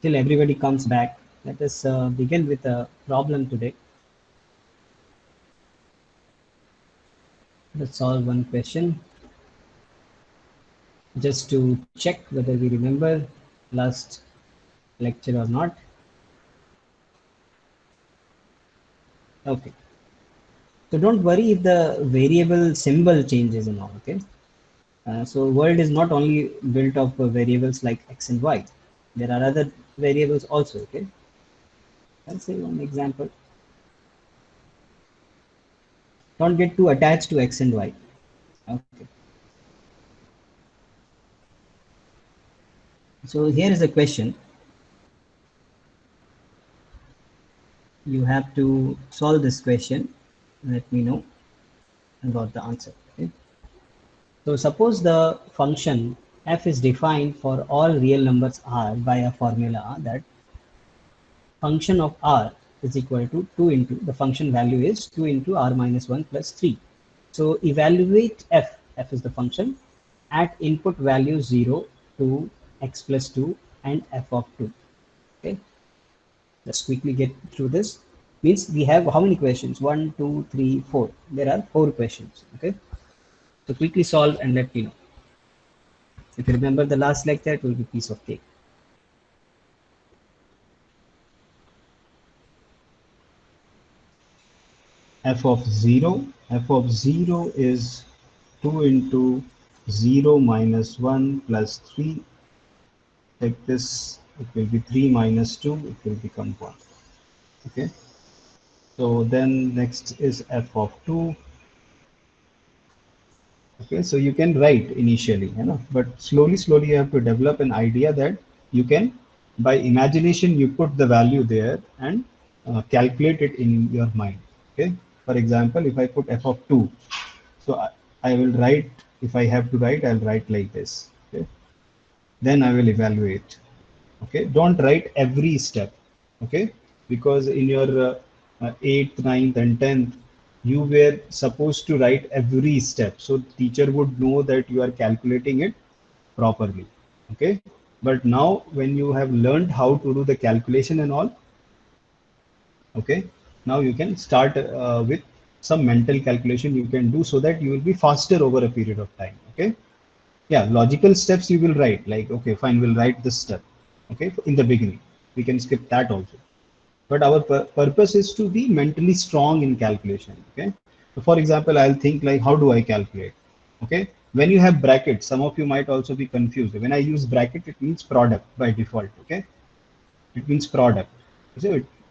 till everybody comes back. Let us begin with a problem today. Let's solve one question just to check whether we remember last lecture or not. Okay. So don't worry if the variable symbol changes and all. Okay. So world is not only built of variables like x and y. There are other variables also. Okay. I'll say one example. Don't get too attached to x and y. Okay. So here is a question. You have to solve this question. Let me know about the answer. Okay. So suppose the function f is defined for all real numbers r by a formula that function of r is equal to 2 into the function value is 2 into r minus 1 plus 3. So evaluate f is the function at input value 0 to x plus 2 and f of 2. Okay, let's quickly get through this. Means we have how many questions? 1, 2, 3, 4. There are 4 questions. Okay, so quickly solve and let me know. If you remember the last lecture, it will be piece of cake. f of 0 is 2 into 0 minus 1 plus 3. Take this, it will be 3 minus 2, it will become 1. Okay, so then next is f of 2. Okay, so you can write initially, but slowly you have to develop an idea that you can, by imagination, you put the value there and calculate it in your mind. Okay, for example, if I put f of 2, so I will write, if I have to write, I'll write like this. Okay, then I will evaluate. Okay, don't write every step. Okay, because in your 8th, 9th and 10th you were supposed to write every step, so teacher would know that you are calculating it properly. Okay, but now when you have learned how to do the calculation and all, okay, now you can start with some mental calculation you can do so that you will be faster over a period of time. Okay, yeah, logical steps you will write, like, okay, fine, we'll write this step. Okay, in the beginning we can skip that also, but our purpose is to be mentally strong in calculation. Okay, so for example, I'll think like, how do I calculate? Okay, when you have brackets, some of you might also be confused. When I use bracket, it means product by default. Okay, it means product.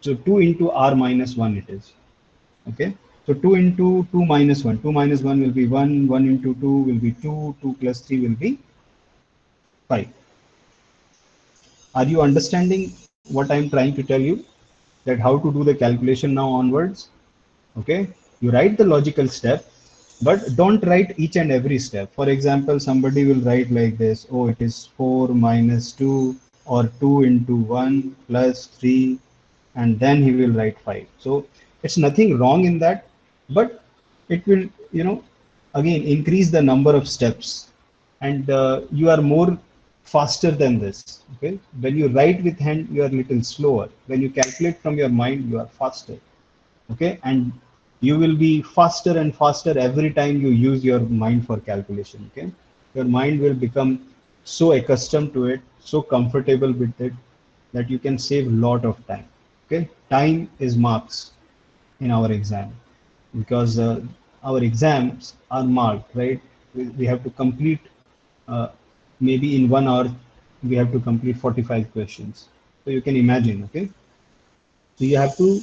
So 2 into r minus 1 it is. Okay, so 2 into 2 minus 1, 2 minus 1 will be 1, 1 into 2 will be 2, 2 plus 3 will be 5. Are you understanding what I'm trying to tell you? That how to do the calculation now onwards? Okay, you write the logical step, but don't write each and every step. For example, somebody will write like this: oh, it is 4 minus 2, or 2 into 1 plus 3, and then he will write 5. So it's nothing wrong in that, but it will, again increase the number of steps, and you are more faster than this. Okay, when you write with hand, you are little slower. When you calculate from your mind, you are faster. Okay, and you will be faster and faster every time you use your mind for calculation. Okay, your mind will become so accustomed to it, so comfortable with it, that you can save a lot of time. Okay, time is marks in our exam, because our exams are marked, right? We have to complete, uh, maybe in 1 hour we have to complete 45 questions. So you can imagine. Okay, so you have to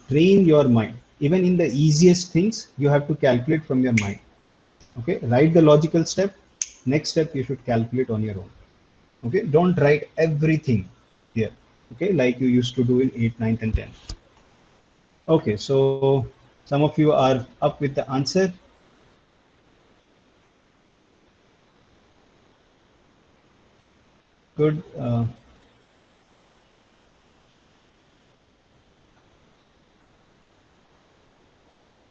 train your mind. Even in the easiest things, you have to calculate from your mind. Okay, write the logical step. Next step, you should calculate on your own. Okay, don't write everything here. Okay, like you used to do in 8th, 9th, and 10th. Okay, so some of you are up with the answer. Good.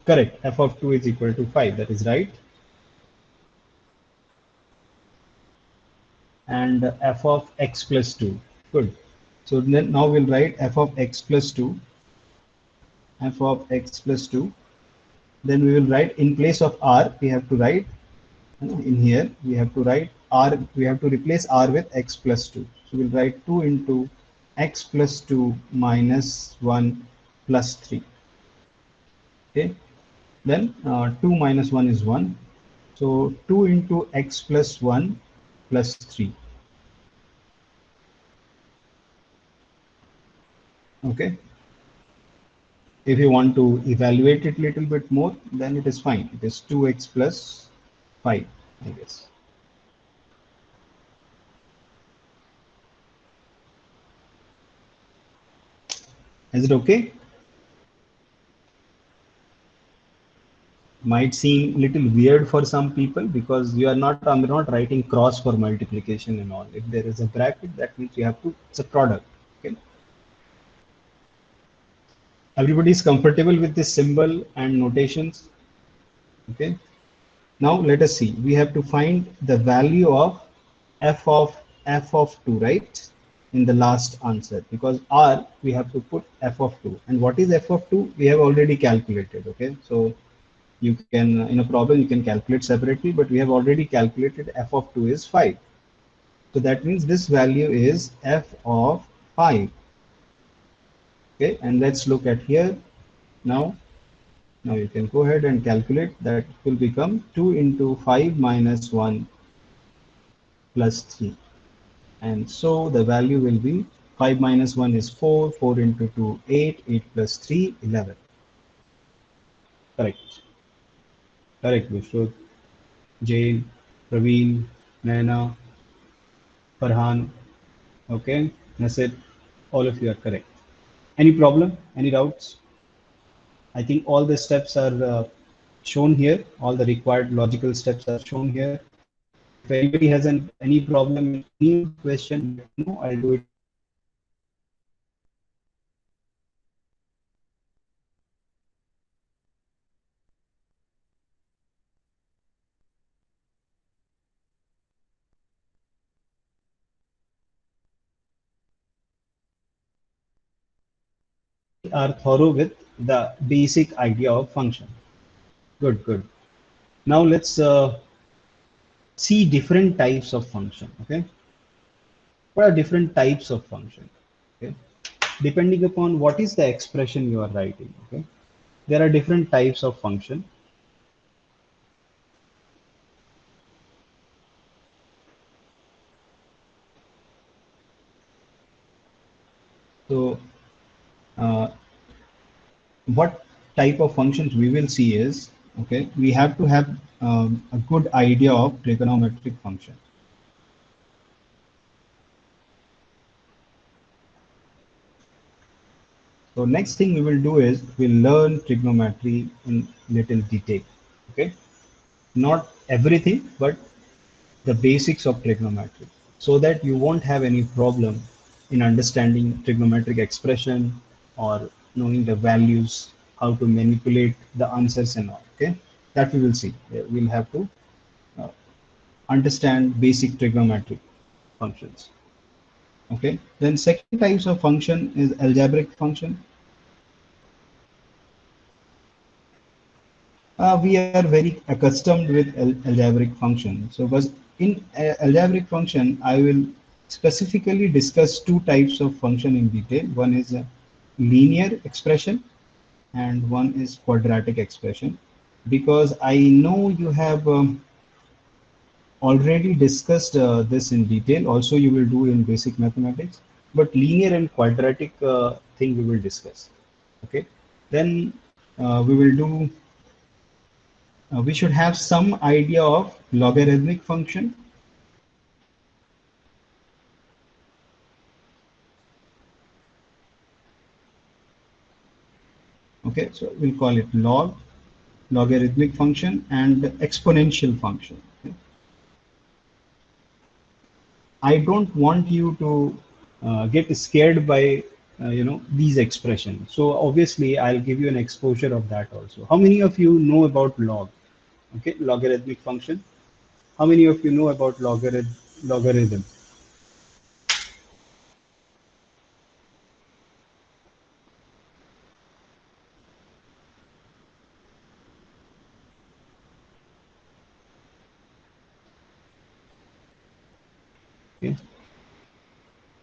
Correct. F of 2 is equal to 5. That is right. And f of x plus 2. Good. So then now we'll write f of x plus 2, f of x plus 2. Then we will write in place of r, we have to write in here, we have to write r, we have to replace r with x plus 2. So we'll write 2 into x plus 2 minus 1 plus 3. Okay. Then 2 minus 1 is 1. So 2 into x plus 1 plus 3. Okay. If you want to evaluate it a little bit more, then it is fine. It is 2x plus 5, I guess. Is it okay? Might seem a little weird for some people because you are not, I'm not writing cross for multiplication and all. If there is a bracket, that means you have to, it's a product. Okay. Everybody is comfortable with this symbol and notations. Okay. Now let us see. We have to find the value of f of 2, right? In the last answer, because r we have to put f of 2. And what is f of 2? We have already calculated. Okay. So you can, in a problem, you can calculate separately, but we have already calculated f of 2 is 5. So that means this value is f of 5. Okay. And let's look at here now. Now you can go ahead and calculate that. It will become 2 into 5 minus 1 plus 3. And so the value will be 5 minus 1 is 4, 4 into 2, 8, 8 plus 3, 11. Correct. Correct, Vishnu. Jane, Praveen, Naina, Farhan, okay, Nasir, all of you are correct. Any problem? Any doubts? I think all the steps are shown here. All the required logical steps are shown here. If anybody has any problem in any question, let me know. I'll do it. Are thorough with the basic idea of function. Good, good. Now let's see different types of function. Okay, what are different types of function? Okay, depending upon what is the expression you are writing. Okay, there are different types of function. So uh, what type of functions we will see is, okay, we have to have a good idea of trigonometric function. So next thing we will do is we'll learn trigonometry in little detail. Okay, not everything, but the basics of trigonometry, so that you won't have any problem in understanding trigonometric expression or knowing the values, how to manipulate the answers and all. Okay, that we will see. We'll have to uh, understand basic trigonometric functions. Okay, then second types of function is algebraic function. We are very accustomed with algebraic function. So, was in algebraic function, I will specifically discuss two types of function in detail. One is a linear expression, and one is quadratic expression. Because I know you have already discussed this in detail. Also, you will do in basic mathematics. But linear and quadratic thing we will discuss. Okay. Then we will do we should have some idea of logarithmic function. Okay, so we'll call it logarithmic function, and exponential function. Okay. I don't want you to get scared by these expressions. So obviously, I'll give you an exposure of that also. How many of you know about log? Okay, logarithmic function. How many of you know about logarithm? Okay.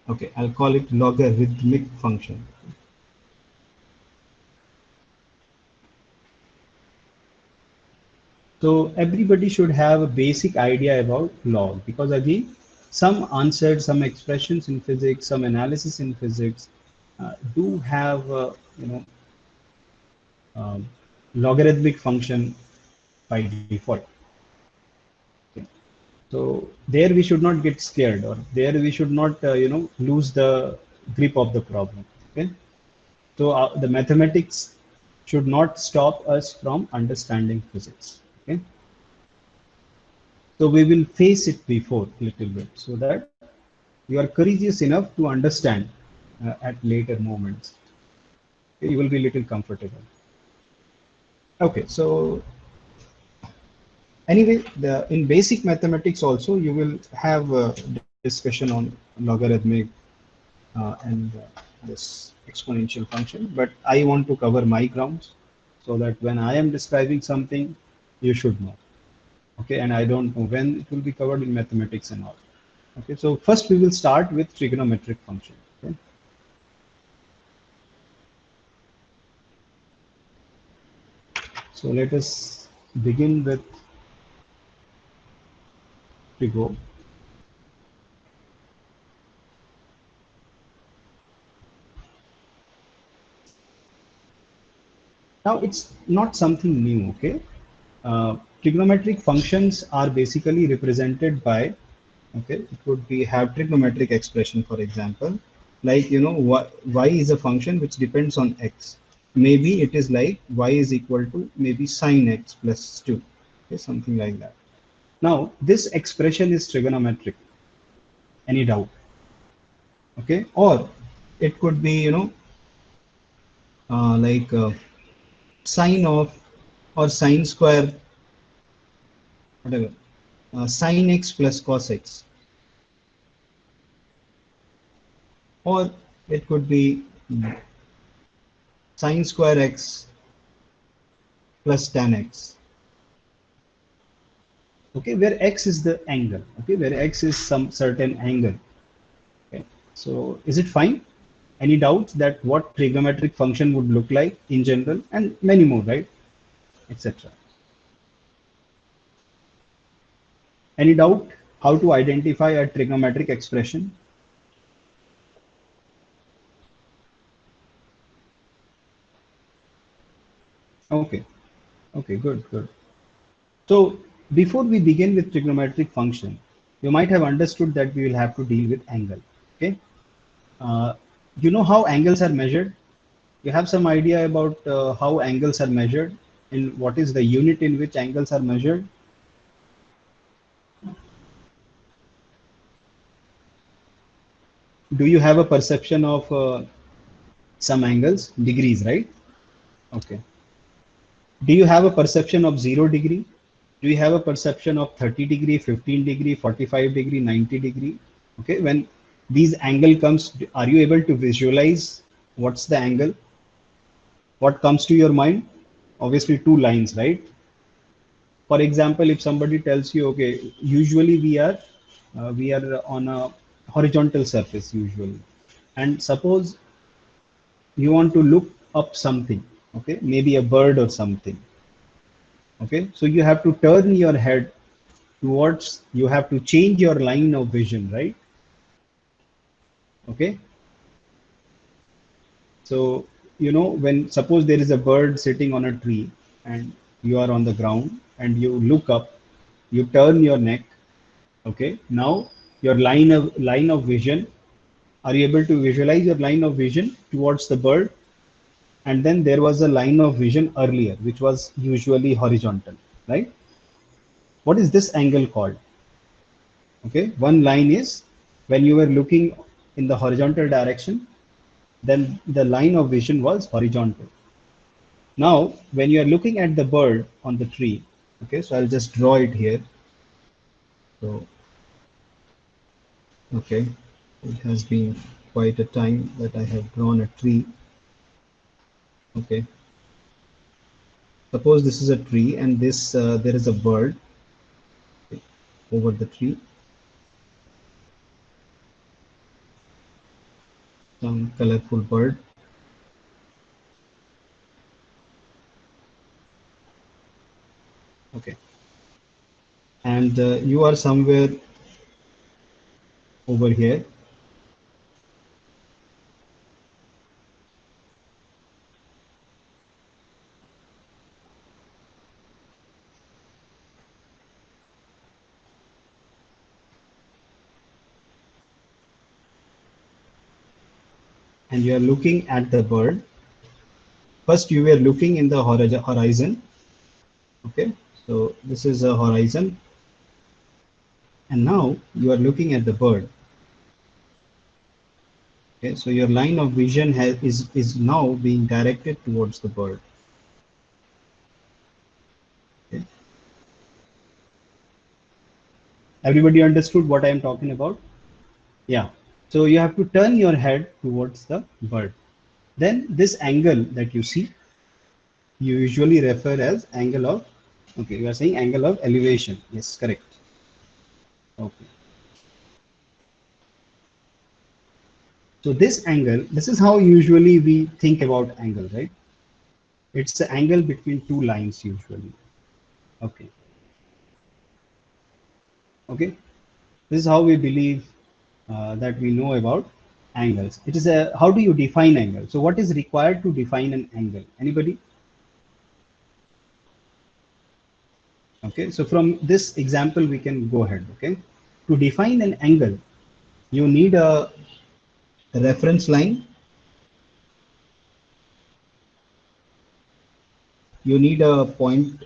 Okay, I'll call it logarithmic function. So everybody should have a basic idea about log, because again, some answers, some expressions in physics, some analysis in physics do have you know um, logarithmic function by default. Okay. So there we should not get scared, or there we should not lose the grip of the problem. Okay. So the mathematics should not stop us from understanding physics. Okay. So we will face it before little bit, so that you are courageous enough to understand at later moments. You will be little comfortable. Okay, so anyway, in basic mathematics also you will have a discussion on logarithmic and this exponential function, but I want to cover my grounds so that when I am describing something, you should know. Okay, and I don't know when it will be covered in mathematics and all. Okay, so first we will start with trigonometric function. Okay. So let us begin with trigo. Now it's not something new, okay? Trigonometric functions are basically represented by, okay, it would be have trigonometric expression, for example, like, y is a function which depends on x. Maybe it is like y is equal to maybe sine x plus 2, okay, something like that. Now, this expression is trigonometric. Any doubt? Okay, or it could be, like sine of or sine square, whatever, sine x plus cos x, or it could be sine square x plus tan x. Okay, where x is the angle. Okay, where x is some certain angle. Okay, so is it fine? Any doubts that what trigonometric function would look like in general, and many more, right? Etc. Any doubt how to identify a trigonometric expression? Okay, okay, good, good. So before we begin with trigonometric function, you might have understood that we will have to deal with angle. Okay, uh, you know how angles are measured? You have some idea about how angles are measured, and what is the unit in which angles are measured? Do you have a perception of some angles? Degrees, right? Okay. Do you have a perception of 0 degree? Do you have a perception of 30 degree, 15 degree, 45 degree, 90 degree? Okay, when these angle comes, are you able to visualize what's the angle? What comes to your mind? Obviously two lines, right? For example, if somebody tells you, okay, usually we are on a horizontal surface usually, and suppose you want to look up something, okay, maybe a bird or something, okay, so you have to turn your head towards, you have to change your line of vision, right? Okay, so when suppose there is a bird sitting on a tree and you are on the ground and you look up, you turn your neck. Okay, now your line of vision, are you able to visualize your line of vision towards the bird? And then there was a line of vision earlier which was usually horizontal, right? What is this angle called? Okay, one line is when you were looking in the horizontal direction, then the line of vision was horizontal. Now when you are looking at the bird on the tree, okay, so I'll just draw it here. So okay, it has been quite a time that I have drawn a tree. Okay, suppose this is a tree and this there is a bird over the tree. some colorful bird. Okay, and you are somewhere over here. And you are looking at the bird. First, you were looking in the horizon. Okay, so this is a horizon, and now you are looking at the bird. Okay, so your line of vision is now being directed towards the bird. Okay. Everybody understood what I am talking about? Yeah. So you have to turn your head towards the bird. Then this angle that you see, you usually refer as angle of, okay, you are saying angle of elevation. Yes, correct. Okay. So this angle, this is how usually we think about angle, right? It's the angle between two lines usually. Okay. Okay. This is how we believe that we know about angles. It is a, how do you define angle? So what is required to define an angle? Anybody? Okay, so from this example, we can go ahead. Okay, to define an angle, you need a reference line, you need a point.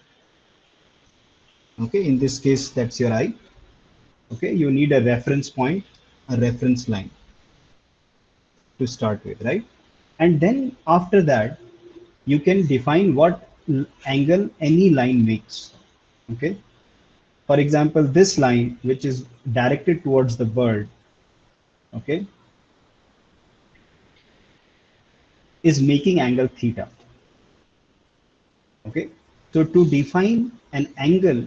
Okay, in this case, that's your eye. Okay, you need a reference point, a reference line to start with, right? And then after that, you can define what angle any line makes. Okay, for example, this line, which is directed towards the bird, okay, is making angle theta. Okay, so to define an angle,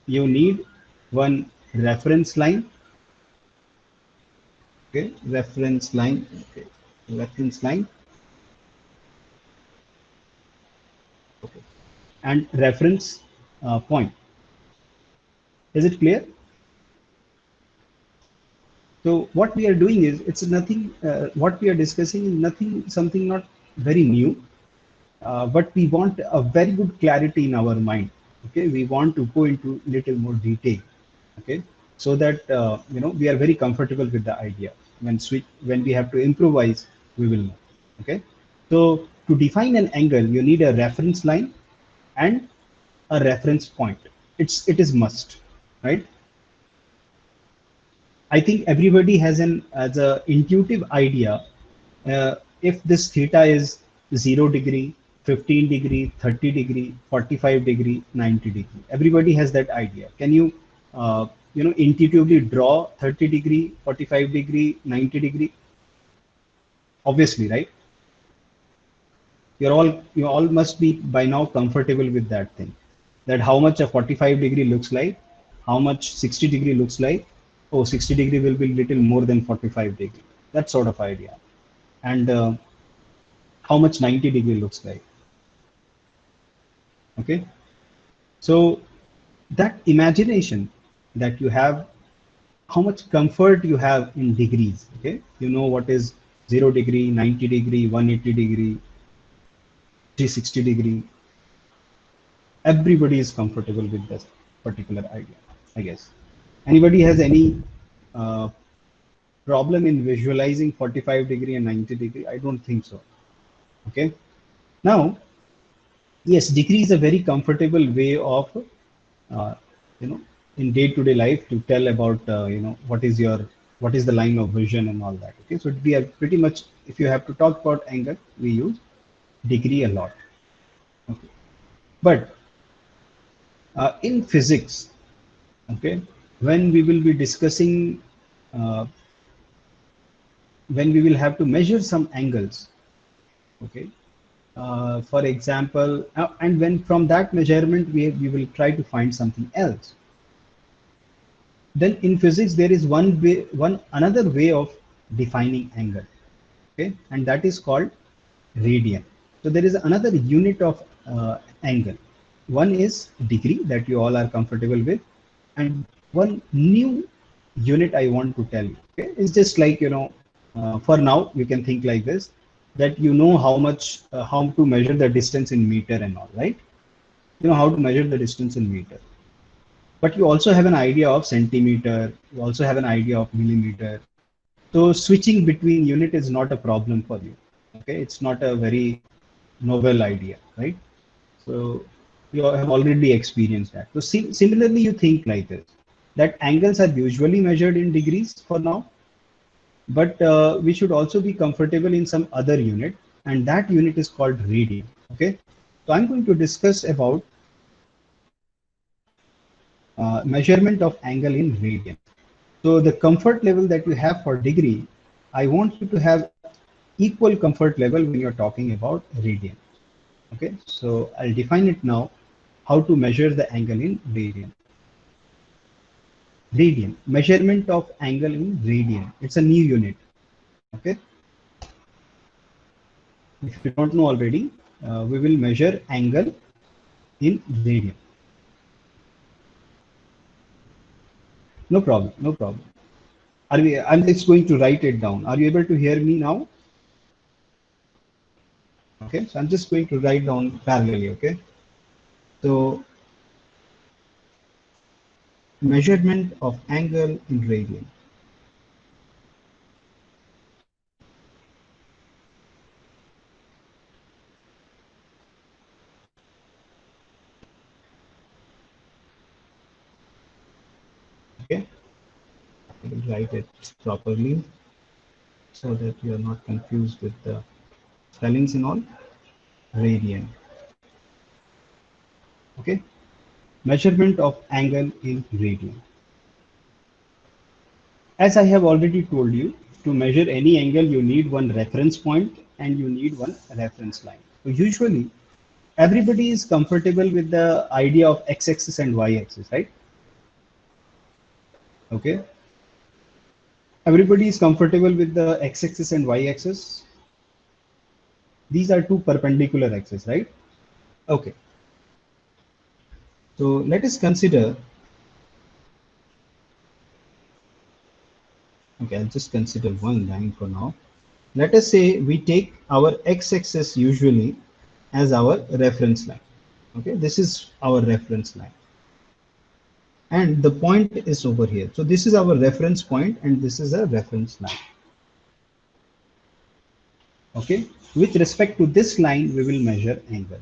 you need one reference line. Okay, reference line. Okay, reference line. Okay, and reference point. Is it clear? So what we are doing is, it's nothing. What we are discussing is nothing, something not very new, but we want a very good clarity in our mind. Okay, we want to go into little more detail. Okay, so that we are very comfortable with the idea. When we have to improvise, we will know. Okay, so to define an angle, you need a reference line and a reference point. It is must, right? I think everybody has an as a intuitive idea. If this theta is 0 degree, 15 degree, 30 degree, 45 degree, 90 degree, everybody has that idea. Can you intuitively draw 30 degree, 45 degree, 90 degree? Obviously, right? You all must be by now comfortable with that thing. That how much a 45 degree looks like, how much 60 degree looks like. Oh, 60 degree will be little more than 45 degree. That sort of idea. And how much 90 degree looks like. Okay. So that imagination that you have, how much comfort you have in degrees. Okay. You know what is 0 degree, 90 degree, 180 degree, 360 degree. Everybody is comfortable with this particular idea, I guess. Anybody has any uh, problem in visualizing 45 degree and 90 degree? I don't think so. Okay. Now, yes, degree is a very comfortable way of, uh, you know, in day-to-day life to tell about, what is the line of vision and all that. Okay. So we are pretty much, if you have to talk about angle, we use degree a lot. Okay. But in physics, okay, when we will be discussing, uh, when we will have to measure some angles, okay, for example, and when from that measurement we will try to find something else, then in physics there is one way, one another way of defining angle. okay, and that is called radian. So there is another unit of angle. One is degree that you all are comfortable with, and one new unit I want to tell you. Okay, it's just like, for now you can think like this, that you know how much, how to measure the distance in meter and all, right? You know how to measure the distance in meter, but you also have an idea of centimeter. You also have an idea of millimeter. So switching between unit is not a problem for you. Okay, it's not a very novel idea, right? So you have already experienced that. So similarly, you think like this, that angles are usually measured in degrees for now, but we should also be comfortable in some other unit, and that unit is called radian. Okay, so I'm going to discuss about measurement of angle in radian. So the comfort level that you have for degree, I want you to have equal comfort level when you're talking about radian. Okay, so I'll define it now, how to measure the angle in radian. Radian, measurement of angle in radian. It's a new unit. Okay, if you don't know already, we will measure angle in radian. No problem, no problem. I'm just going to write it down. Are you able to hear me now? Okay, so I'm just going to write down parallelly. Okay, so measurement of angle in radian. Okay, I will write it properly so that you are not confused with the spellings and all. Radian. Okay, measurement of angle in radian. As I have already told you, to measure any angle, you need one reference point and you need one reference line. So usually, everybody is comfortable with the idea of x-axis and y-axis, right? Okay. Everybody is comfortable with the x-axis and y-axis. These are two perpendicular axes, right? Okay. So let us consider. Okay, I'll just consider one line for now. Let us say we take our x-axis usually as our reference line. Okay, this is our reference line. And the point is over here. So this is our reference point and this is a reference line. Okay, with respect to this line, we will measure angle.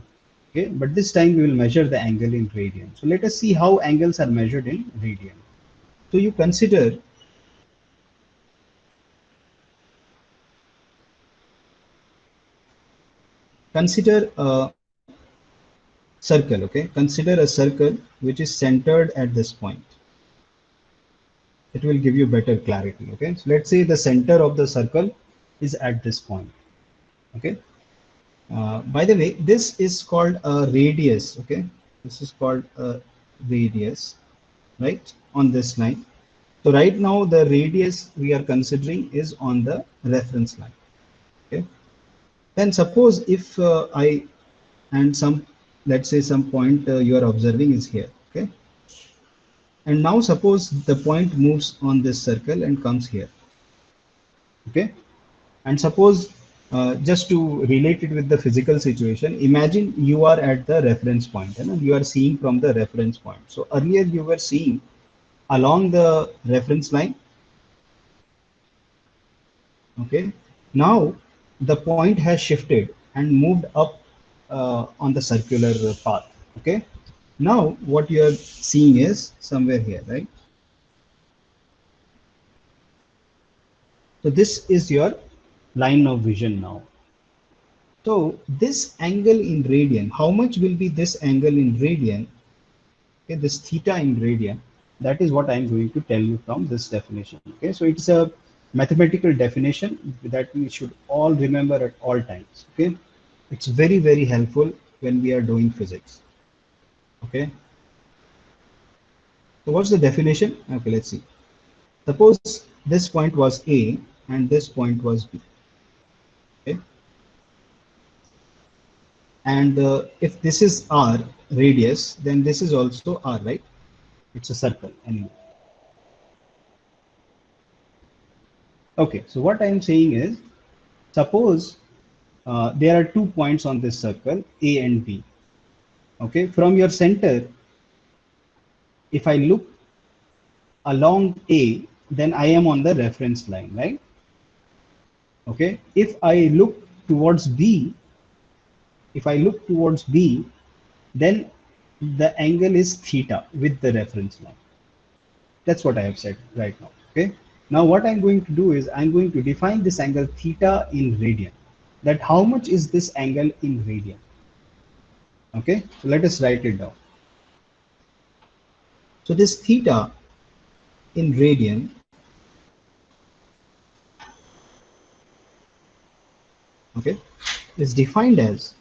Okay, but this time we will measure the angle in radian. So let us see how angles are measured in radian. So you consider a circle. Okay, consider a circle which is centered at this point. It will give you better clarity. Okay, so let's say the center of the circle is at this point. Okay, by the way, this is called a radius. Okay, this is called a radius, right, on this line. So right now the radius we are considering is on the reference line. Okay, then suppose if I and some, let's say some point you are observing is here. Okay, and now suppose the point moves on this circle and comes here. Okay, and suppose just to relate it with the physical situation, imagine you are at the reference point and you are seeing from the reference point. So earlier you were seeing along the reference line. Okay, now the point has shifted and moved up on the circular path. Okay, now what you are seeing is somewhere here, right? So this is your line of vision now. So this angle in radian, how much will be this angle in radian? Okay, this theta in radian, that is what I'm going to tell you from this definition. Okay, so it's a mathematical definition that we should all remember at all times. Okay, it's very, very helpful when we are doing physics. Okay, so what's the definition? Okay, let's see. Suppose this point was A and this point was B. Okay. And if this is r radius, then this is also r, right? It's a circle anyway. Okay, so what I'm saying is, suppose there are 2 points on this circle, A and B. Okay, from your center, if I look along A, then I am on the reference line, right? Okay, if I look towards B, then the angle is theta with the reference line. That's what I have said right now. Okay. Now what I'm going to do is I'm going to define this angle theta in radian. That how much is this angle in radian? Okay. So let us write it down. So this theta in radian, okay, is defined as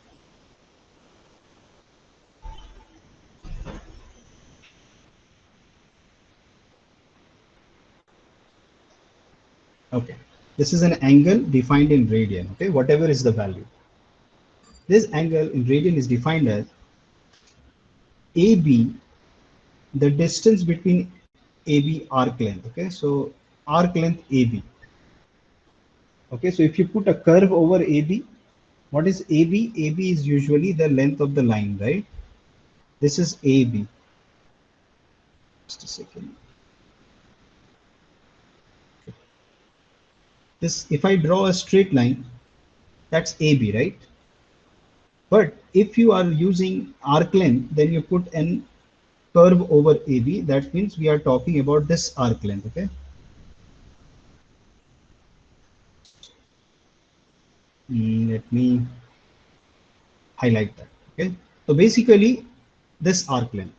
okay. This is an angle defined in radian. Okay, whatever is the value. This angle in radian is defined as AB, the distance between AB arc length. Okay, so arc length AB. Okay, so if you put a curve over AB, what is AB? AB is usually the length of the line, right? This is AB. Just a second. This, if I draw a straight line, that's AB, right? But if you are using arc length, then you put an curve over AB. That means we are talking about this arc length, okay? Let me highlight that, okay? So basically, this arc length.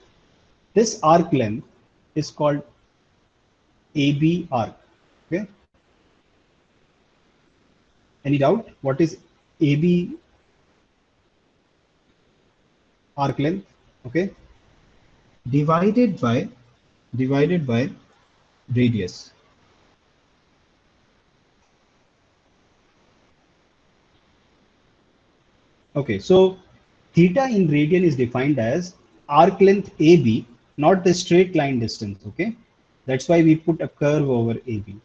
This arc length is called AB arc, okay? Any doubt? What is AB arc length? Okay, divided by radius. Okay, so theta in radian is defined as arc length AB, not the straight line distance. Okay, that's why we put a curve over AB.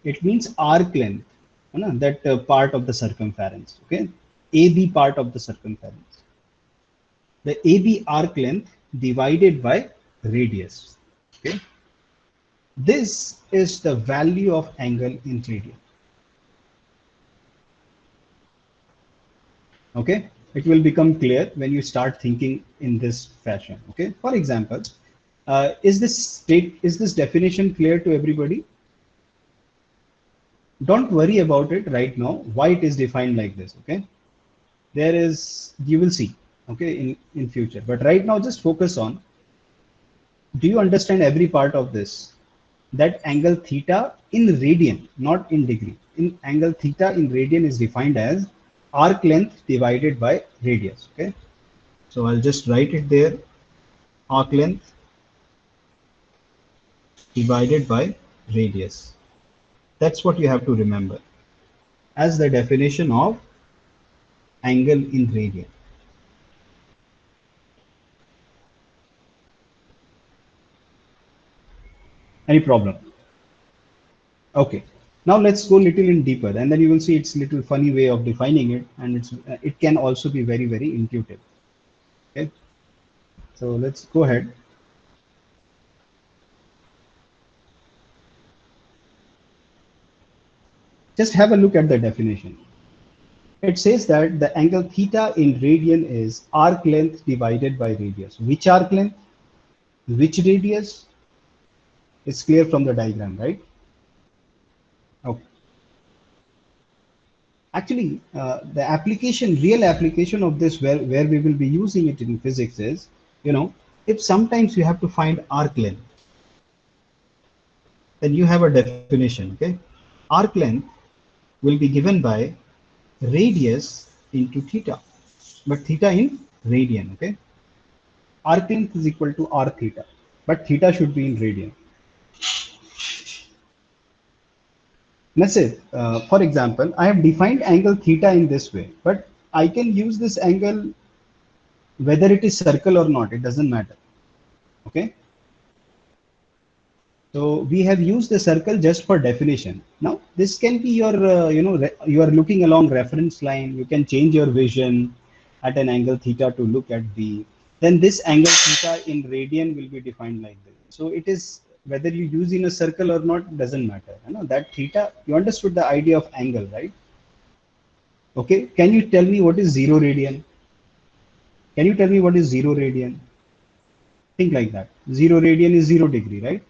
It means arc length, that part of the circumference. Okay, AB part of the circumference. The AB arc length divided by radius. Okay, this is the value of angle in radian. Okay, it will become clear when you start thinking in this fashion. Okay, for example, is this definition clear to everybody? Don't worry about it right now, why it is defined like this. Okay, there is, you will see, okay, in future, but right now just focus on, do you understand every part of this? That angle theta in radian, not in degree, in angle theta in radian is defined as arc length divided by radius. Okay, so I'll just write it there, arc length divided by radius. That's what you have to remember as the definition of angle in radian. Any problem? Okay, now let's go little in deeper, and then you will see it's little funny way of defining it, and it can also be very, very intuitive. Okay, so let's go ahead. Just have a look at the definition. It says that the angle theta in radian is arc length divided by radius. Which arc length? Which radius? It's clear from the diagram, right? Okay. Actually, the application, real application of this, where we will be using it in physics is, if sometimes you have to find arc length, then you have a definition. Okay, arc length will be given by radius into theta, but theta in radian. Okay, arc length is equal to r theta, but theta should be in radian. Let's say, for example, I have defined angle theta in this way, but I can use this angle whether it is circle or not, it doesn't matter. Okay. So we have used the circle just for definition. Now this can be your, you are looking along reference line. You can change your vision at an angle theta to look at B. Then this angle theta in radian will be defined like this. So it is whether you use in a circle or not doesn't matter. You know that theta. You understood the idea of angle, right? Okay. Can you tell me what is 0 radian? Can you tell me what is 0 radian? Think like that. 0 radian is 0 degree, right?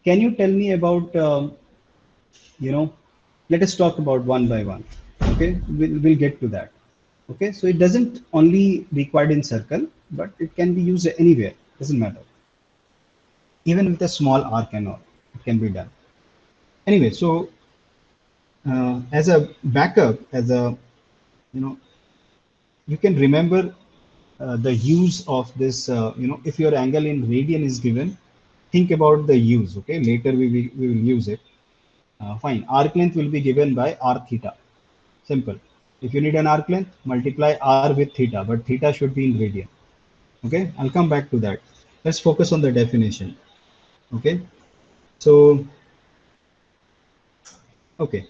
Can you tell me about, you know, let us talk about one by one. Okay, we'll get to that. Okay, so it doesn't only required in circle, but it can be used anywhere. Doesn't matter. Even with a small arc and all, it can be done. Anyway, so as a backup, as a, you know, you can remember the use of this. If your angle in radian is given, think about the use. Okay, later we will use it. Fine. Arc length will be given by r theta. Simple. If you need an arc length, multiply r with theta, but theta should be in radian. Okay, I'll come back to that. Let's focus on the definition. Okay, so, okay,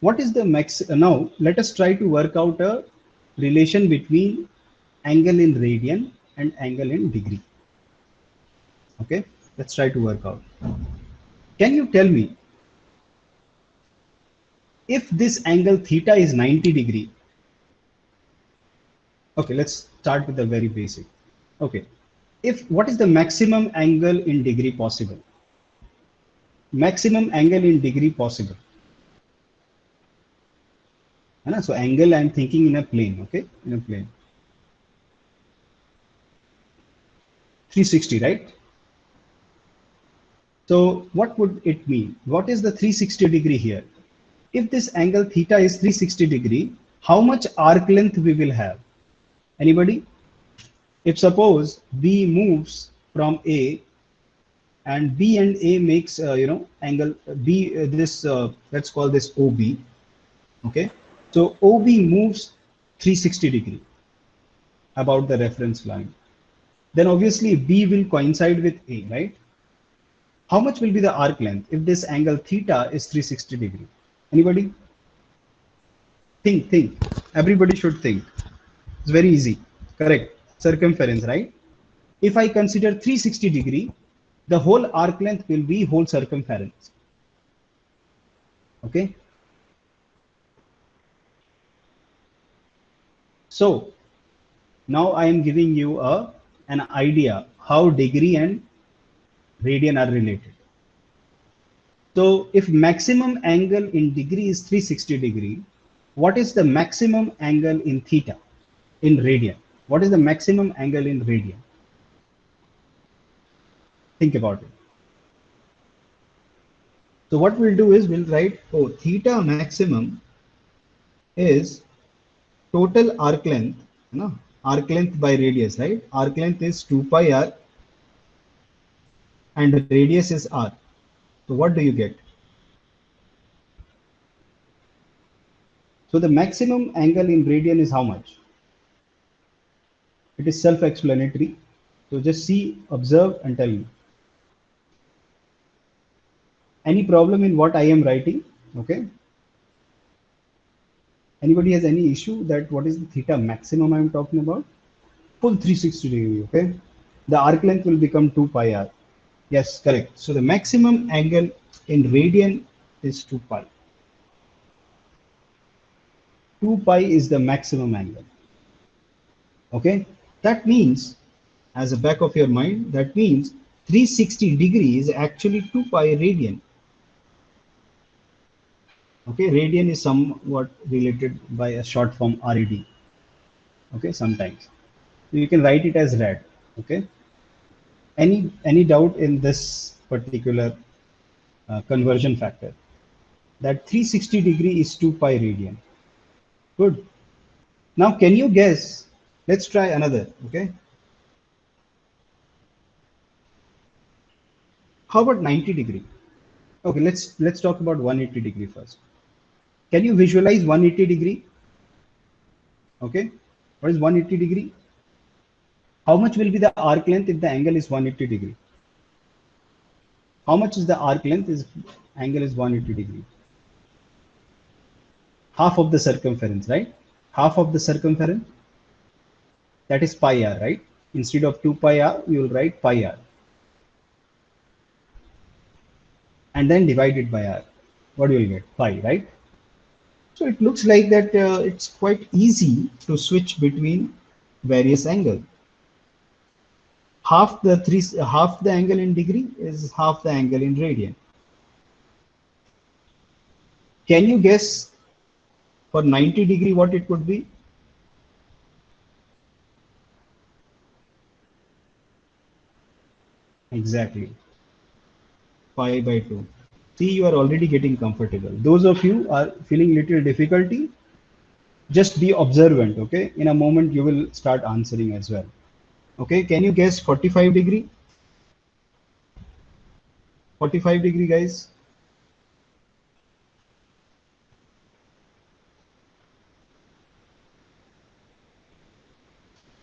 what is the max? Now, let us try to work out a relation between angle in radian and angle in degree. Okay, let's try to work out. Can you tell me if this angle theta is 90 degree? Okay, let's start with the very basic. Okay, if what is the maximum angle in degree possible? Maximum angle in degree possible. So angle I'm thinking in a plane, okay, in a plane. 360, right? So what would it mean? What is the 360 degree here? If this angle theta is 360 degree, how much arc length we will have? Anybody? If suppose B moves from A and B and A makes, angle B, this, let's call this OB. Okay. So OB moves 360 degree about the reference line. Then obviously B will coincide with A, right? How much will be the arc length if this angle theta is 360 degree? Anybody? Think. Everybody should think. It's very easy. Correct. Circumference, right? If I consider 360 degree, the whole arc length will be whole circumference. Okay. So now I am giving you an idea how degree and radian are related. So if maximum angle in degree is 360 degree, what is the maximum angle in theta, in radian? What is the maximum angle in radian? Think about it. So what we'll do is we'll write, theta maximum is total arc length, arc length by radius, right? Arc length is 2 pi r and radius is r. So what do you get? So the maximum angle in radian is how much? It is self-explanatory. So just see, observe and tell me. Any problem in what I am writing? Okay. Anybody has any issue that what is the theta maximum I am talking about? Full 360 degree, okay? The arc length will become 2 pi r. Yes, correct. So the maximum angle in radian is 2 pi. 2 pi is the maximum angle. Okay, that means, as a back of your mind, that means 360 degree is actually 2 pi radian. Okay, radian is somewhat related by a short form RAD. Okay, sometimes you can write it as rad. Okay, any doubt in this particular conversion factor? That 360 degree is 2 pi radian. Good. Now can you guess? Let's try another. Okay, how about 90 degree? Okay, let's talk about 180 degree first. Can you visualize 180 degree? Okay, what is 180 degree? How much will be the arc length if the angle is 180 degree? How much is the arc length if angle is 180 degree? Half of the circumference, right? Half of the circumference, that is pi r, right? Instead of 2 pi r, you will write pi r and then divide it by r. What do you get? Pi, right? So it looks like that it's quite easy to switch between various angles. Half the angle in degree is half the angle in radian. Can you guess for 90 degree what it could be? Exactly, pi by 2. See, you are already getting comfortable. Those of you are feeling little difficulty, just be observant, okay? In a moment you will start answering as well. Okay, can you guess 45 degree? 45 degree, guys?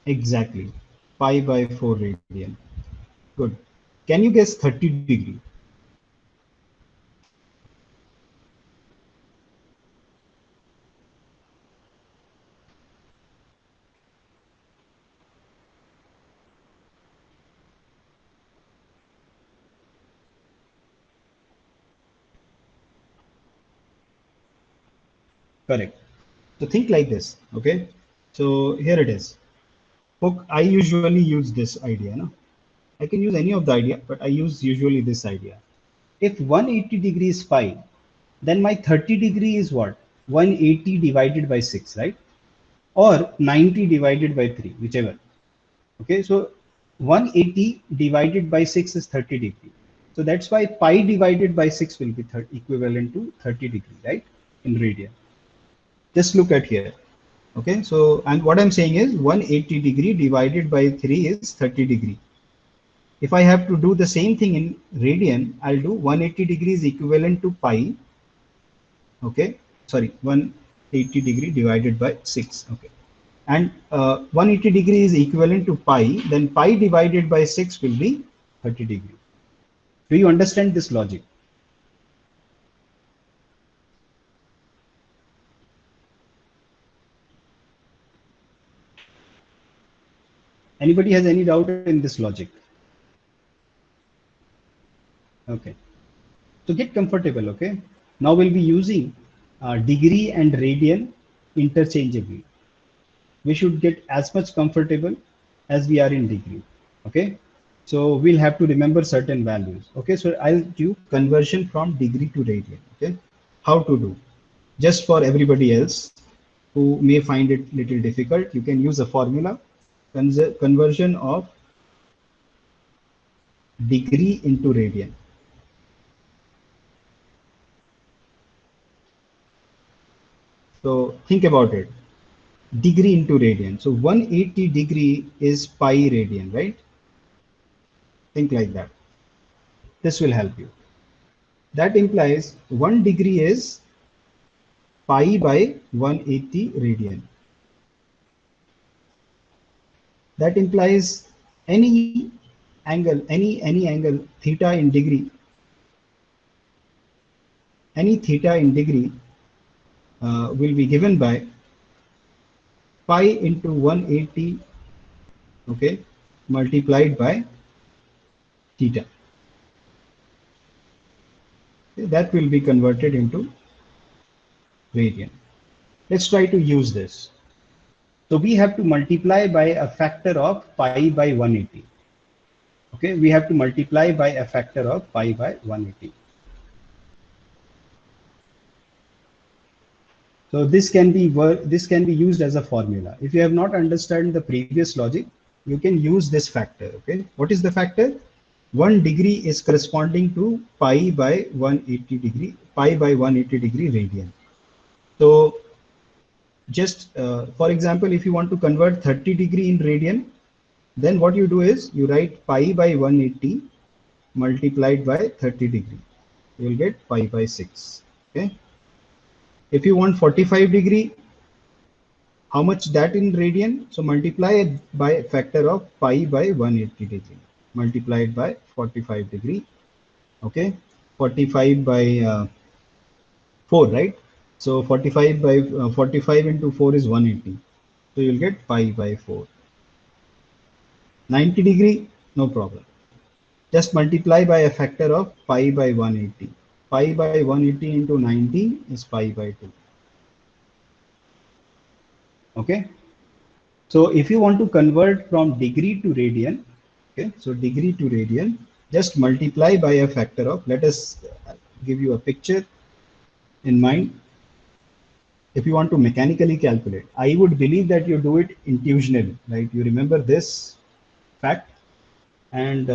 Exactly, pi by 4 radian. Good. Can you guess 30 degree? Correct. So think like this, okay? So here it is. Hook, I usually use this idea, no? I can use any of the idea, but I use usually this idea. If 180 degree is pi, then my 30 degree is what? 180 divided by 6, right? Or 90 divided by 3, whichever. Okay, so 180 divided by 6 is 30 degree. So that's why pi divided by 6 will be equivalent to 30 degree, right? In radian. Just look at here. Okay, so and what I'm saying is 180 degree divided by 3 is 30 degree. If I have to do the same thing in radian, I'll do 180 degrees equivalent to pi. Okay, sorry, 180 degree divided by 6. Okay, and 180 degree is equivalent to pi, then pi divided by 6 will be 30 degree. Do you understand this logic? Anybody has any doubt in this logic? Okay, so get comfortable. Okay, now we'll be using degree and radian interchangeably. We should get as much comfortable as we are in degree. Okay, so we'll have to remember certain values. Okay, so I'll do conversion from degree to radian. Okay, how to do? Just for everybody else who may find it little difficult, you can use a formula, conversion of degree into radian. So think about it, degree into radian. So 180 degree is pi radian, right? Think like that. This will help you. That implies 1 degree is pi by 180 radian. That implies any angle, any angle theta in degree, any theta in degree will be given by pi into 180, okay, multiplied by theta. Okay, that will be converted into radian. Let's try to use this. So we have to multiply by a factor of pi by 180. Okay, we have to multiply by a factor of pi by 180. So this can be used as a formula. If you have not understood the previous logic, you can use this factor. Okay, what is the factor? 1 degree is corresponding to pi by 180 degree, pi by 180 degree radian. So just for example, if you want to convert 30 degree in radian, then what you do is you write pi by 180 multiplied by 30 degree. you will get pi by 6. Okay. If you want 45 degree, how much that in radian? So multiply it by a factor of pi by 180 degree. Multiply it by 45 degree. Okay. 45 by 4, right? So 45 by 45 into 4 is 180. So you'll get pi by 4. 90 degree, no problem. Just multiply by a factor of pi by 180. Pi by 180 into 90 is pi by 2. Okay. So if you want to convert from degree to radian, okay, so degree to radian, just multiply by a factor of, let us give you a picture in mind. If you want to mechanically calculate, I would believe that you do it intuitionally, right? You remember this fact and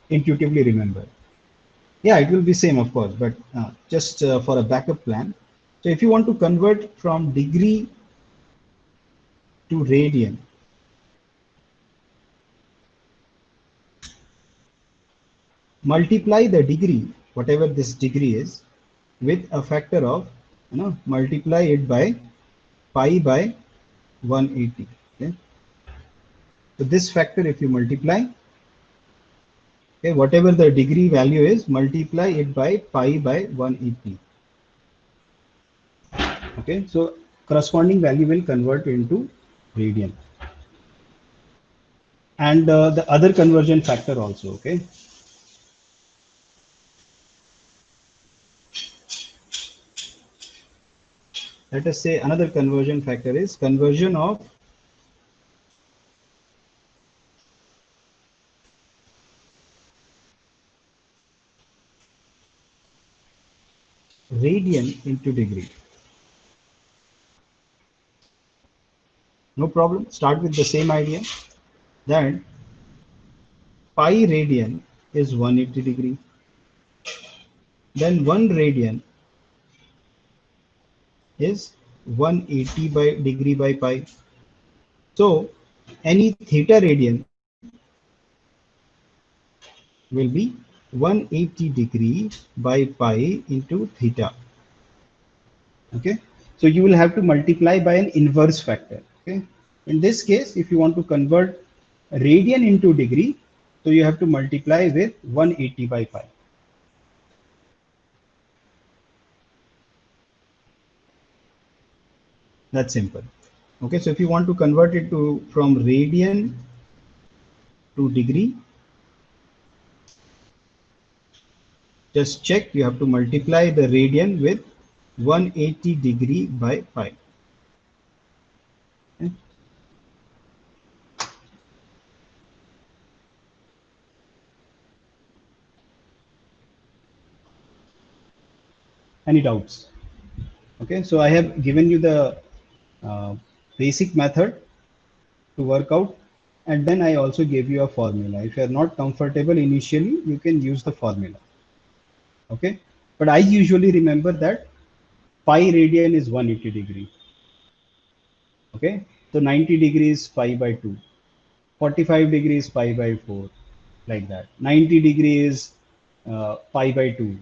intuitively remember. Yeah, it will be same, of course, but just for a backup plan. So if you want to convert from degree to radian, multiply the degree, whatever this degree is, with a factor of, multiply it by pi by 180. Okay. So this factor, if you multiply, okay, whatever the degree value is, multiply it by pi by 180. Okay, so corresponding value will convert into radian. And the other conversion factor also, okay. Let us say another conversion factor is conversion of radian into degree. No problem. Start with the same idea that pi radian is 180 degree. Then 1 radian is 180 by degree by pi. So any theta radian will be 180 degree by pi into theta. Okay, so you will have to multiply by an inverse factor. Okay, in this case, if you want to convert radian into degree, so you have to multiply with 180 by pi. That's simple. Okay, so if you want to convert it to from radian to degree, just check, you have to multiply the radian with 180 degree by pi. Okay. Any doubts? Okay, so I have given you the basic method to work out, and then I also gave you a formula. If you are not comfortable initially, you can use the formula. Okay, but I usually remember that pi radian is 180 degree. Okay, so 90 degrees pi by 2, 45 degrees pi by 4, like that. 90 degrees pi by 2,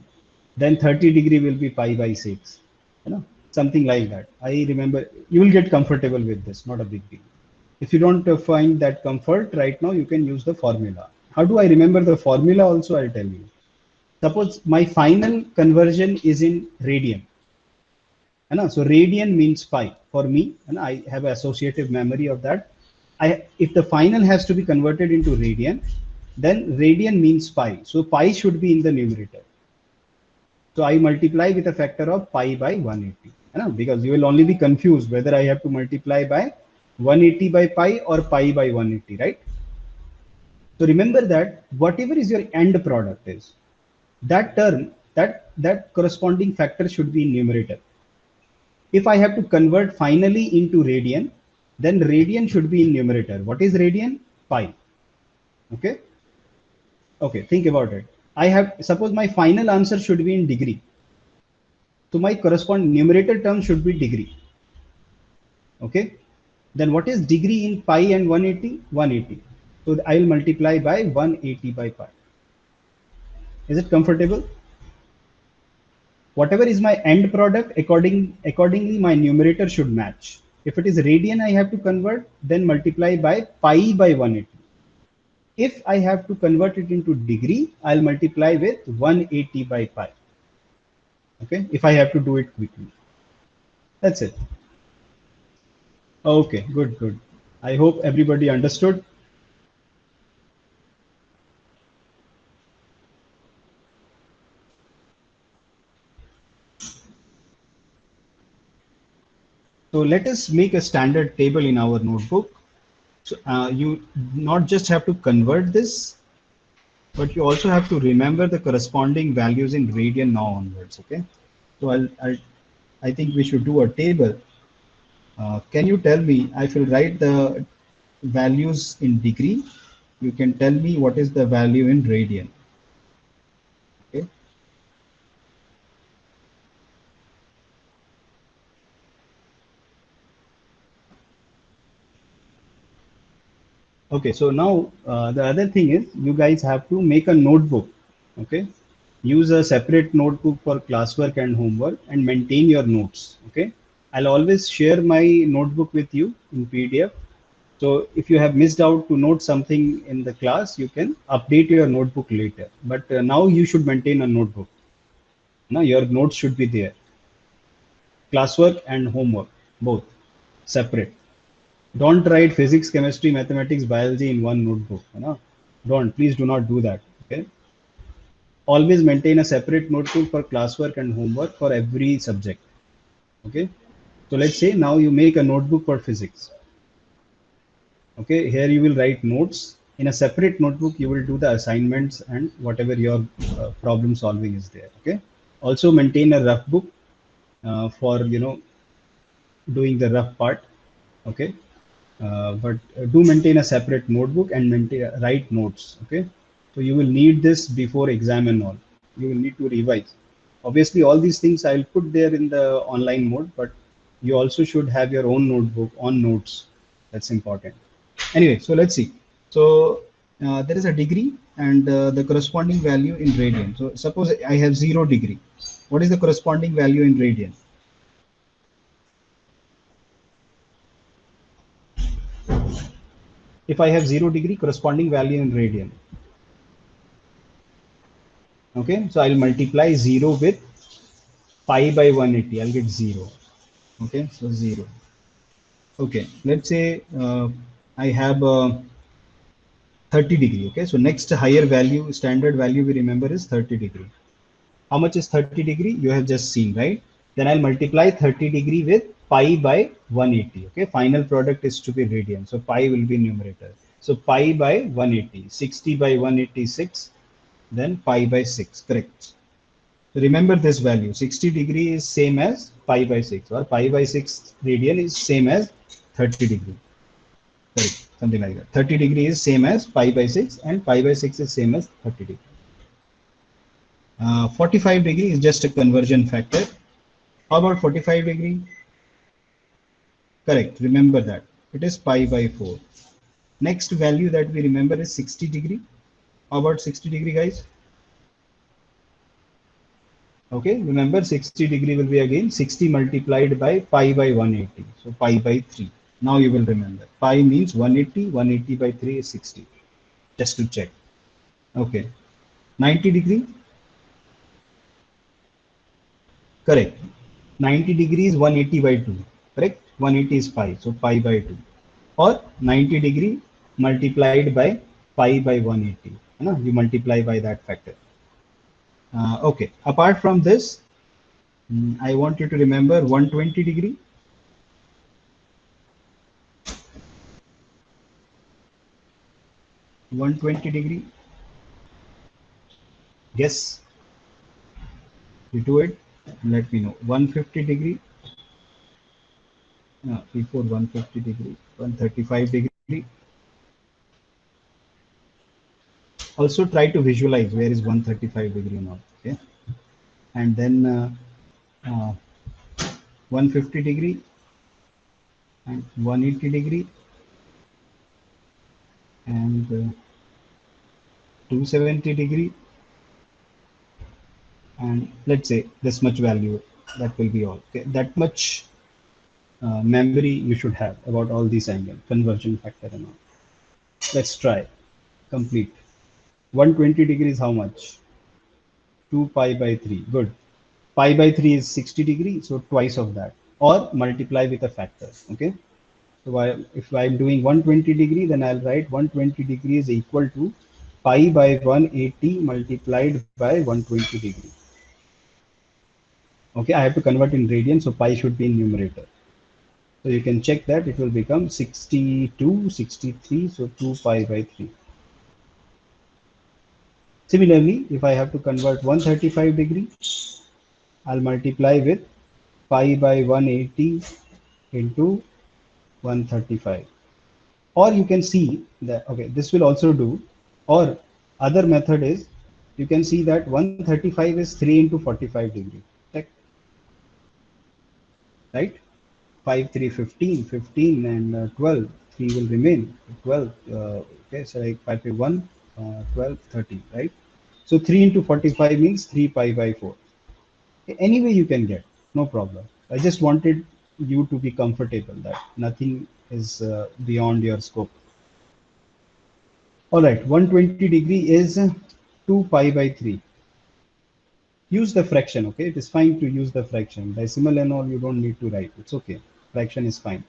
then 30 degree will be pi by 6, something like that. I remember. You will get comfortable with this, not a big deal. If you don't find that comfort right now, you can use the formula. How do I remember the formula also? I'll tell you. Suppose my final conversion is in radian. So radian means pi for me, and I have associative memory of that. If the final has to be converted into radian, then radian means pi. So pi should be in the numerator. So I multiply with a factor of pi by 180. Because you will only be confused whether I have to multiply by 180 by pi or pi by 180, right? So remember that whatever is your end product is, that term, that corresponding factor should be in numerator. If I have to convert finally into radian, then radian should be in numerator. What is radian? Pi. Okay. Okay, think about it. Suppose my final answer should be in degree. So my corresponding numerator term should be degree. Okay. Then what is degree in pi and 180? 180. So I will multiply by 180 by pi. Is it comfortable? whatever is my end product, accordingly my numerator should match. If it is radian I have to convert, then multiply by pi by 180. If I have to convert it into degree, I'll multiply with 180 by pi. Okay, if I have to do it quickly. That's it. Okay, good, good. I hope everybody understood. So let us make a standard table in our notebook. So you not just have to convert this, but you also have to remember the corresponding values in radian now onwards. Okay. So I think we should do a table. Can you tell me? I will write the values in degree. You can tell me what is the value in radian. Okay. Okay, so now the other thing is you guys have to make a notebook. Okay, use a separate notebook for classwork and homework and maintain your notes. Okay, I'll always share my notebook with you in PDF. So if you have missed out to note something in the class, you can update your notebook later. But now you should maintain a notebook. Now your notes should be there. Classwork and homework, both separate. Don't write physics, chemistry, mathematics, biology in one notebook. You know? Don't, please do not do that. Okay. Always maintain a separate notebook for classwork and homework for every subject. Okay. So let's say now you make a notebook for physics. Okay. Here you will write notes. In a separate notebook, you will do the assignments and whatever your problem solving is there. Okay. Also maintain a rough book for doing the rough part. Okay. But do maintain a separate notebook and write notes. Okay, so you will need this before exam and all. You will need to revise. Obviously, all these things I'll put there in the online mode, but you also should have your own notebook on notes. That's important. Anyway, so let's see. So there is a degree and the corresponding value in radian. So suppose I have 0 degree. What is the corresponding value in radian? If I have 0 degree, corresponding value in radian. Okay, so I'll multiply 0 with pi by 180. I'll get 0. Okay, so 0. Okay, let's say I have 30 degree. Okay, so next higher value, standard value we remember is 30 degree. How much is 30 degree? You have just seen, right? Then I'll multiply 30 degree with pi by 180. Okay, final product is to be radian. So pi will be numerator. So pi by 180, 60 by 186, then pi by 6, correct. Remember this value, 60 degree is same as pi by 6 or pi by 6 radian is same as 30 degree. Correct, something like that. 30 degree is same as pi by 6 and pi by 6 is same as 30 degree. 45 degree is just a conversion factor. How about 45 degree? Correct, remember that. It is pi by 4. Next value that we remember is 60 degree. How about 60 degree, guys? Okay, remember 60 degree will be again 60 multiplied by pi by 180. So pi by 3. Now you will remember. Pi means 180, 180 by 3 is 60. Just to check. Okay. 90 degree? Correct. 90 degrees 180 by 2. Correct? 180 is pi. So pi by 2. Or 90 degree multiplied by pi by 180. You multiply by that factor. Okay. Apart from this, I want you to remember 120 degree. $120. Guess. You do it. Let me know. 150 degree. Before 150 degree. 135 degree. Also try to visualize where is 135 degree now. Okay. And then 150 degree and 180 degree and 270 degree and let's say this much value, that will be all. Okay, that much memory you should have about all these angle, conversion factor and all. Let's try. Complete. 120 degrees, how much? 2 pi by 3. Good. Pi by 3 is 60 degrees, so twice of that. Or multiply with a factor. Okay. So if I'm doing 120 degree, then I'll write 120 degrees equal to pi by 180 multiplied by 120 degree. Okay, I have to convert in radian, so pi should be in numerator. So you can check that it will become 62, 63, so 2 pi by 3. Similarly, if I have to convert 135 degree, I'll multiply with pi by 180 into 135. Or you can see that, okay, this will also do. Or other method is, you can see that 135 is 3 into 45 degree. Right? 5, 3, 15, 15 and 12, 3 will remain, 12, okay, so like 5 by 1, 12, 30, right? So 3 into 45 means 3 pi by 4. Any way you can get, no problem. I just wanted you to be comfortable that nothing is beyond your scope. All right, 120 degree is 2 pi by 3. Use the fraction, okay? It is fine to use the fraction. Decimal and all, you don't need to write. It's okay. Fraction is fine.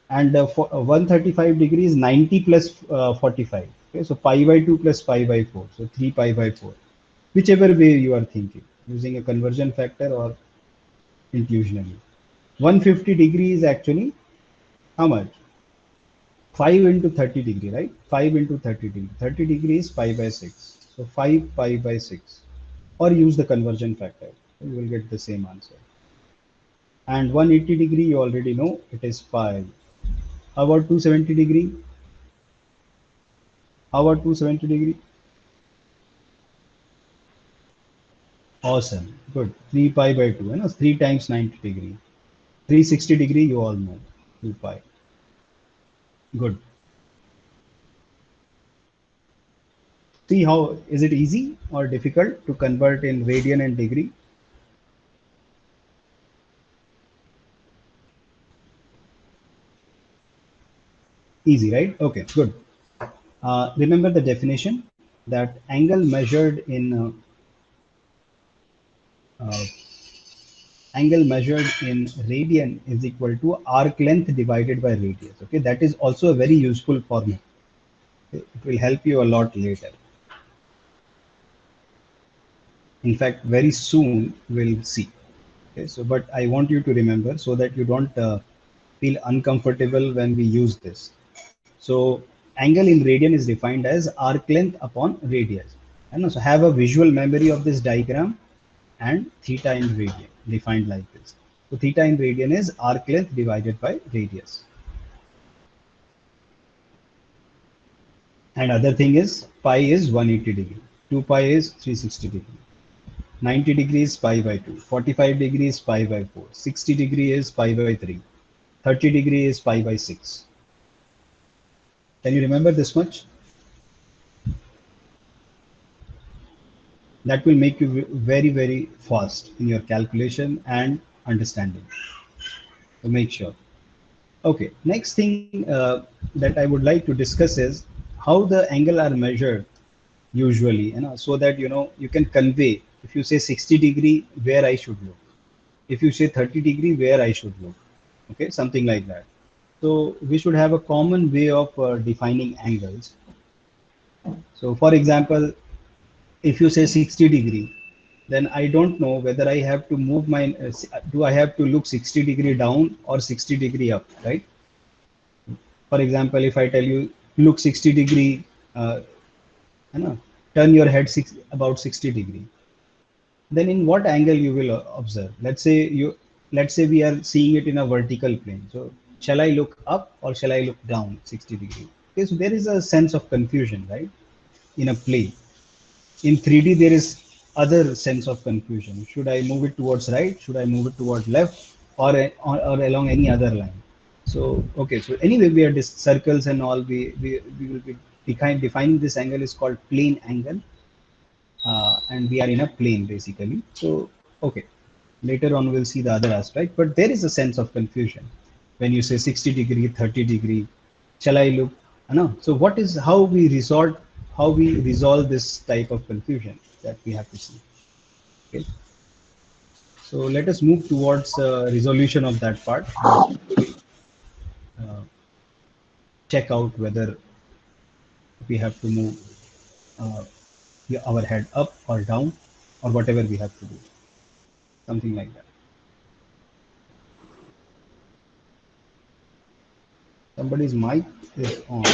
And for 135 degrees, 90 plus 45. Okay, so pi by 2 plus pi by 4. So 3 pi by 4. Whichever way you are thinking, using a conversion factor or intuitionally. 150 degrees is actually how much? 5 into 30 degree, right? 5 into 30 degree. 30 degrees pi by 6. So 5 pi by 6. Or use the conversion factor. You will get the same answer. And 180 degree, you already know it is 5. How about 270 degree? How about 270 degree? Awesome. Good. 3 pi by 2. You know, 3 times 90 degree. 360 degree, you all know. 2 pi. Good. See how, is it easy or difficult to convert in radian and degree? Easy, right? Okay, good. Remember the definition that angle measured in radian is equal to arc length divided by radius. Okay, that is also a very useful formula. It will help you a lot later. In fact, very soon we'll see. Okay, so but I want you to remember so that you don't feel uncomfortable when we use this. So angle in radian is defined as arc length upon radius. And so have a visual memory of this diagram and theta in radian defined like this. So theta in radian is arc length divided by radius. And other thing is pi is 180 degree, 2 pi is 360 degree. 90 degrees pi by 2, 45 degrees pi by 4, 60 degree is pi by 3, 30 degree is pi by 6. Can you remember this much? That will make you very, very fast in your calculation and understanding. So make sure. Okay, next thing that I would like to discuss is how the angle are measured usually, so that you can convey. If you say 60 degree, where I should look. If you say 30 degree, where I should look. Okay, something like that. So we should have a common way of defining angles. So for example, if you say 60 degree, then I don't know whether I have to move my, do I have to look 60 degree down or 60 degree up, right? For example, if I tell you, look 60 degree, turn your head about 60 degree, then in what angle you will observe? Let's say we are seeing it in a vertical plane. So shall I look up or shall I look down 60 degree? Okay, so there is a sense of confusion, right? In a plane. In 3D, there is other sense of confusion. Should I move it towards right? Should I move it towards left or along any other line? So, okay. So anyway, we are circles and all, we will be defining this angle is called plane angle. and we are in a plane basically. So, okay, later on we'll see the other aspect, but there is a sense of confusion when you say 60 degree, 30 degree. Shall I look? No. So what is how we resolve this type of confusion that we have to see. Okay. So let us move towards resolution of that part. Uh, check out whether we have to move uh, our head up or down or whatever we have to do, something like that. Somebody's mic is on.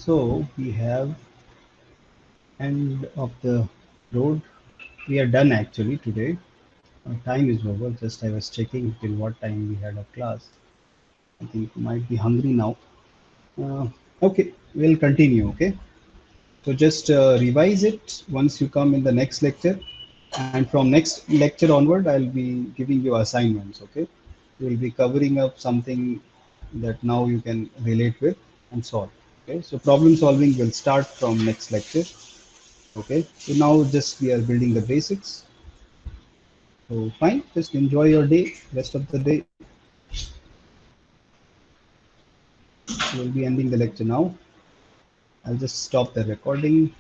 So we have end of the road. We are done actually today. Time is over. Just I was checking till what time we had a class. I think you might be hungry now. Okay, we'll continue. Okay, so just revise it once you come in the next lecture, and from next lecture onward, I'll be giving you assignments. Okay, we'll be covering up something that now you can relate with and solve. Okay, so problem solving will start from next lecture. Okay, so now just we are building the basics. So fine, just enjoy your day, rest of the day. We'll be ending the lecture now. I'll just stop the recording.